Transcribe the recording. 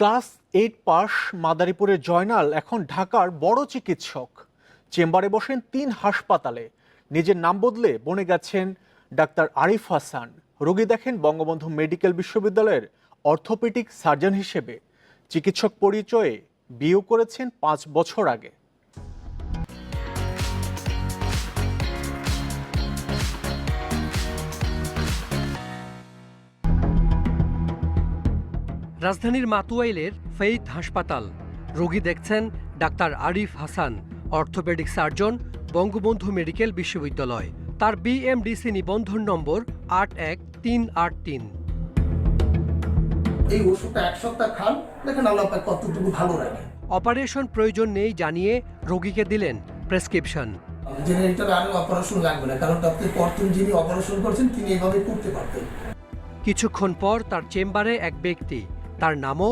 Class 8 pass মাদারীপুরের জয়নাল এখন ঢাকার বড় চিকিৎসক। চেম্বারে বসেন 3 হাসপাতালে। নিজের নাম বদলে বনে গেছেন ডাক্তার আরিফ হাসান। রোগী দেখেন বঙ্গবন্ধু মেডিকেল বিশ্ববিদ্যালয়ের অর্থোপেডিক সার্জন হিসেবে। চিকিৎসক পরিচয়ে বিয়ে করেছেন 5 বছর আগে। রাজধানীর মাতুয়াইলের ফেইথ হাসপাতাল। রোগী দেখছেন doctor Arif Hasan, orthopaedic surgeon, Bangabandhu medical বিশ্ববিদ্যালয়। তার বিএমডিসি নিবন্ধন নম্বর 81383। এই ওষুধটা 1 সপ্তাহ খান, দেখেন আল্লাহ পাক কতটুকু ভালো রাখে। অপারেশন প্রয়োজন নেই জানিয়ে রোগীকে দিলেন প্রেসক্রিপশন। জেনারেটর আর অপারেশন লাগবে না, কারণ আপনি প্রথম যিনি অপারেশন করছেন তিনি এভাবে করতে পারতেন। কিছুক্ষণ পর তার চেম্বারে এক ব্যক্তি, তার নামও